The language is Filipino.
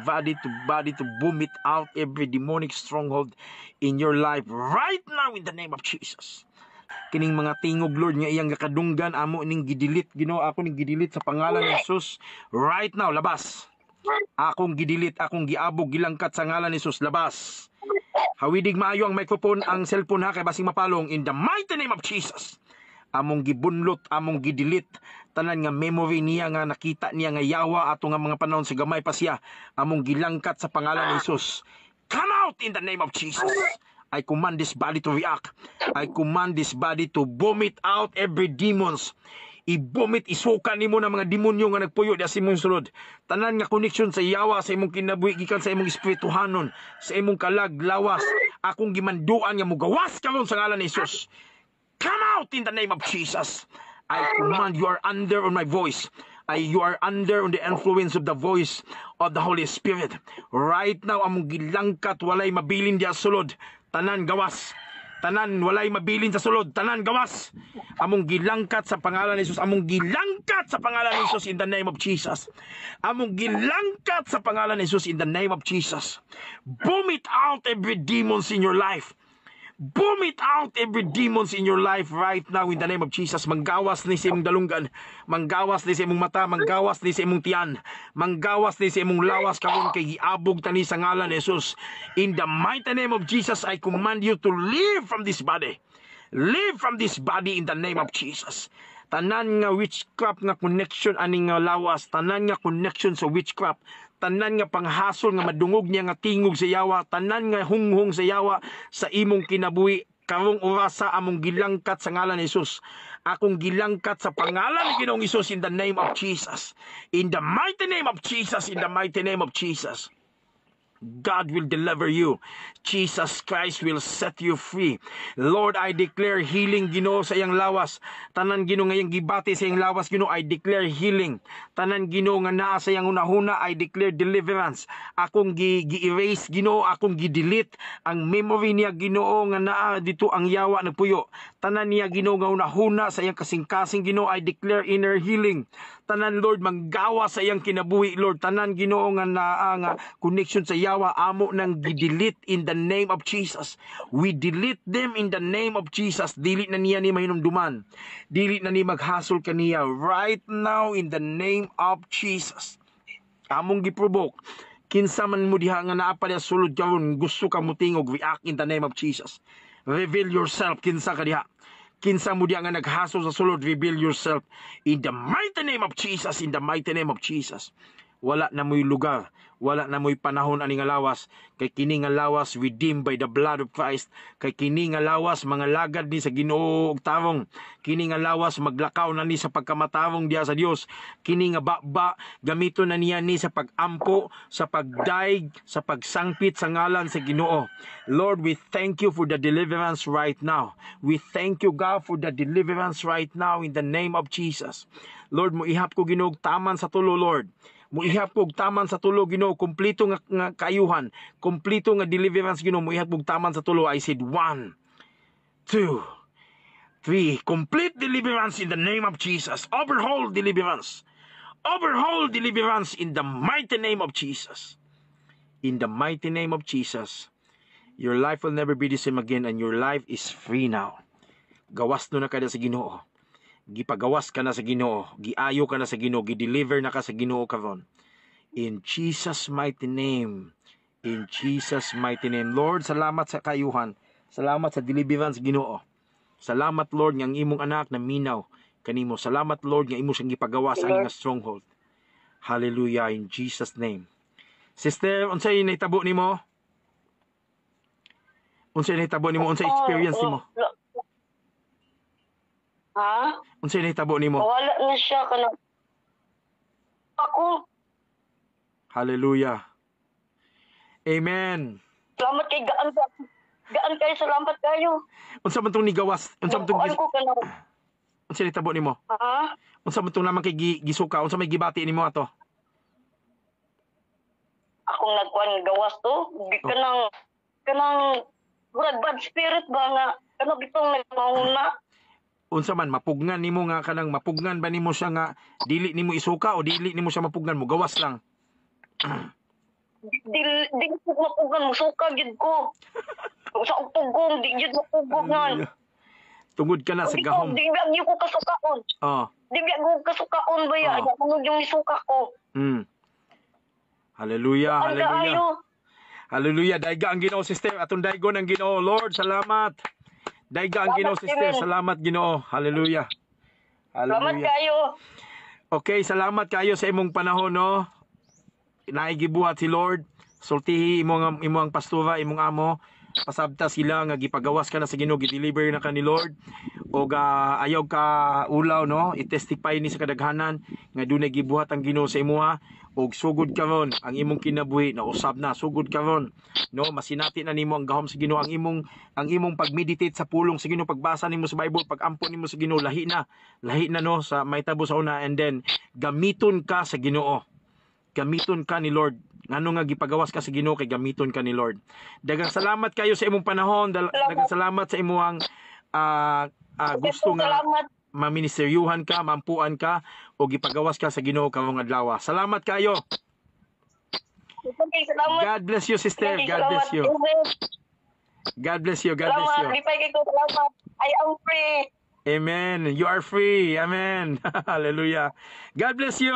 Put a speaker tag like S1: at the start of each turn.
S1: body to boom it out every demonic stronghold in your life right now in the name of Jesus. Kining mga tingog, Lord, nga iyang gakadunggan amo ning gidilit, Ginoo, ako ning gidilit sa pangalan ni Jesus right now, labas. Akong gidilit, akong giabog, gilangkat sa ngalan ni Jesus, labas. Hawidig maayo ang microphone, ang cellphone ha, kay basing mapalong in the mighty name of Jesus. Among gibunlot, among gidilit tanan nga memory niya nga nakita niya nga yawa ato nga mga panahon sa gamay pa siya, among gilangkat sa pangalan ni Jesus. Come out in the name of Jesus. I command this body to react. I command this body to vomit out every demons. I-vomit, isuka nimo na mga demonyo nga nagpuyo di sa imong sulod. Tanan nga connection sa yawa, sa imong kinabuhi, gikan sa imong espirituhanon, sa imong kalag, lawas, akong gimanduan nga mugawas karon sa ngalan ni Jesus. Come out in the name of Jesus. I command, you are under on my voice. You are under on the influence of the voice of the Holy Spirit. Right now, among gilangkat, walay mabilin diya sulod. Tanan gawas. Tanan walay mabilin sa sulod. Tanan gawas. Among gilangkat sa pangalan ni Jesus. Among gilangkat sa pangalan ni Jesus in the name of Jesus. Among gilangkat sa pangalan ni Jesus in the name of Jesus. Boom it out every demons in your life. Boom it out every demons in your life right now in the name of Jesus. Manggawas ni sa imong dalunggan, manggawas ni sa imong mata, manggawas ni sa imong tiyan, manggawas ni sa imong lawas karon kay giabog tani sa ngalan ni Jesus. In the mighty name of Jesus, I command you to leave from this body. Leave from this body in the name of Jesus. Tanan nga witchcraft nga connection aning nga lawas, tanan nga connection sa witchcraft, tanan nga panghasol nga madungog niya nga tingog sa yawa, tanan nga hunghong sa yawa sa imong kinabuhi karong orasa among gilangkat sa ngalan ni Jesus. Akong gilangkat sa pangalan ni Ginoong Jesus in the name of Jesus. In the mighty name of Jesus, in the mighty name of Jesus. God will deliver you. Jesus Christ will set you free. Lord, I declare healing, Ginoo, sa iyang lawas. Tanan, Ginoo, ngayong gibati sa iyang lawas, Ginoo, I declare healing. Tanan, Ginoo, nga naa sa iyang unahuna, I declare deliverance. Akong gi-erase, Ginoo, akong gi-delete ang memory niya, Ginoo, nga naa dito ang yawa nagpuyo. Tanan niya, Ginoo, nga unahuna sa iyang kasing-kasing, Ginoo, I declare inner healing. Tanan, Lord, manggawa sa iyang kinabuhi, Lord. Tanan, Ginoo, nga naa nga connection sa yawa, amo nang gidelete in the name of Jesus. We delete them in the name of Jesus. Dili na niya ni mahinumduman. Dili na ni maghasol kaniya right now in the name of Jesus. Among giprovoke, kinsa man mo diha nga naa pa diha sulod karon gusto ka mutingog, react in the name of Jesus. Reveal yourself, kinsa ka diha. Kinsa mo diha nga naghasol sa sulod, reveal yourself in the mighty name of Jesus, in the mighty name of Jesus. Wala na mo'y lugar, wala na mo'y panahon ani nga lawas, kay kini nga lawas redeemed by the blood of Christ, kay kini nga lawas mga lagad ni sa Ginoo og tarong, kini nga lawas maglakaw na ni sa pagkamatarong diha sa Dios, kini nga baba gamito na niya ni sa pagampo, sa pagdaig, sa pagsangpit sa ngalan sa Ginoo. Lord, we thank you for the deliverance right now. We thank you, God, for the deliverance right now in the name of Jesus. Lord, mo ihap ko Ginoo taman sa tulo, Lord. Muihap kog taman sa tulo, Ginoo, kompleto nga kayuhan, kompleto nga deliverance, Ginoo, muihap kog taman sa tulo. I said 1, 2, 3, complete deliverance in the name of Jesus. Overhaul deliverance. Overhaul deliverance in the mighty name of Jesus. In the mighty name of Jesus, your life will never be the same again and your life is free now. Gawas no na kada sa Ginoo. Gipagawas ka na sa Ginoo, giayo ka na sa Ginoo, gideliver na ka sa Ginoo karon. In Jesus mighty name. In Jesus mighty name. Lord, salamat sa kayuhan. Salamat sa deliverance, Ginoo. Salamat, Lord, nga ang imong anak na minaw kanimo. Salamat, Lord, nga imo siyang gipagawas ang nga stronghold. Hallelujah, in Jesus name. Sister, unsay nahitabo nimo? Unsay nahitabo nimo? Unsay experience nimo?
S2: Ha?
S1: Unsay nahitabo nimo?
S2: Wala na siya kanang ako.
S1: Hallelujah. Amen.
S2: Salamat kay gaan kayo, salamat kayo.
S1: Unsa man tong nigawas? Unsa man tong
S2: Ako kanang
S1: unsay nahitabo nimo?
S2: ha?
S1: Unsa man tong naman kay gisuka? Unsa may gibati nimo ato?
S2: Akong nagkuan gawas to, di kanang bad spirit ba nga ano bitong nagmauna.
S1: Unsa man mapugnan nimo nga kanang mapugnan ba nimo siya nga dili nimo isuka o dili nimo siya mapugnan mo gawas lang?
S2: di ko mapugan musuka gid ko. Sa tugong di gid mapugan.
S1: Tungod ka na sa gahom.
S2: Di ba ko kasukaon.
S1: Oh.
S2: Di ba ko kasukaon ba ya?
S1: Oh.
S2: Ano yung isuka ko?
S1: Hallelujah,
S2: Ang
S1: hallelujah.
S2: kaayo.
S1: Hallelujah. Daiga ang Ginoo, sister. Atong daigon ang Ginoo. Lord, salamat. Daiga ang Ginoo,
S2: Salamat,
S1: sister.
S2: Amen.
S1: Salamat, Ginoo. Hallelujah.
S2: Salamat
S1: Hallelujah.
S2: kayo.
S1: Okay, salamat kayo sa imong panahon, no? Naigibuhat si Lord. Sultihi imong pastora, imong amo. Pasabta sila nga gipagawas ka na sa Ginoo, gi-deliver na ka ni Lord. O ayaw ka ulaw, no? I-testify ni sa kadaghanan nga dunay gibuhat ang Ginoo sa imuha. Og sugod karon ang imong kinabuhi na usab na sugod karon, no? Masinati na nimo ang gahom sa Ginoo, ang imong pag-meditate sa pulong sa Ginoo, pagbasa nimo sa Bible, pag-ampo nimo sa Ginoo, lahi na, no, sa may tabo sa una. And then gamiton ka sa Ginoo, gamiton ka ni Lord. Ngano nga gipagawas ka sa Ginoo kay gamiton ka ni Lord. Daghang salamat kayo sa imong panahon. Daghang salamat sa imong gusto nga
S2: Salamat.
S1: maministeryuhan ka, mampuan ka o gipagawas ka sa Ginoo karong adlaw. Salamat kayo.
S2: Okay, salamat.
S1: God bless you, sister.
S2: Okay,
S1: God bless you.
S2: Amen.
S1: God bless you. God bless you.
S2: Salamat. Lipay kayo. Salamat. I am free.
S1: Amen. You are free. Amen. Hallelujah. God bless you.